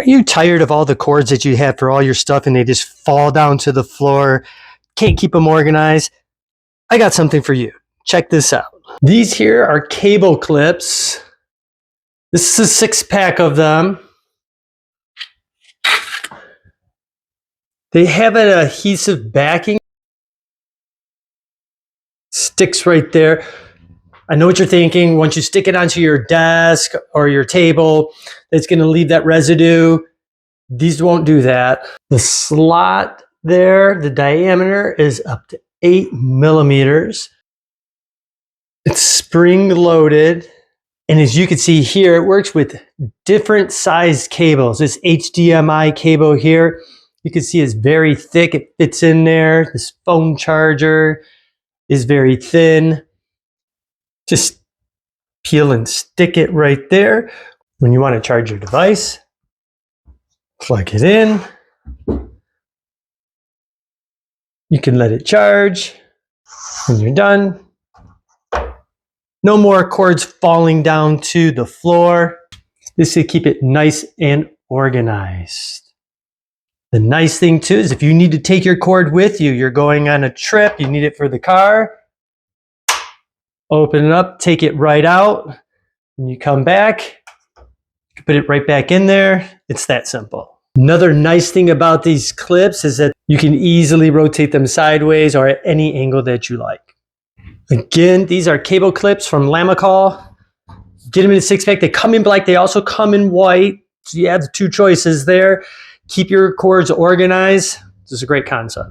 Are you tired of all the cords that you have for all your stuff and they just fall down to the floor? Can't keep them organized? I got something for you. Check this out. These here are cable clips. This is a 6-pack of them. They have an adhesive backing. Sticks right there. I know what you're thinking. Once you stick it onto your desk or your table, it's going to leave that residue. These won't do that. The slot there, the diameter is up to 8 millimeters. It's spring loaded. And as you can see here, it works with different sized cables. This HDMI cable here, you can see is very thick. It fits in there. This phone charger is very thin. Just peel and stick it right there. When you want to charge your device, plug it in. You can let it charge. When you're done, no more cords falling down to the floor. This will keep it nice and organized. The nice thing too is if you need to take your cord with you, you're going on a trip, you need it for the car, open it up, take it right out. When you come back, you can put it right back in there. It's that simple. Another nice thing about these clips is that you can easily rotate them sideways or at any angle that you like. Again, these are cable clips from Lamicall. Get them in a 6-pack. They come in black. They also come in white. So you have the 2 choices there. Keep your cords organized. This is a great concept.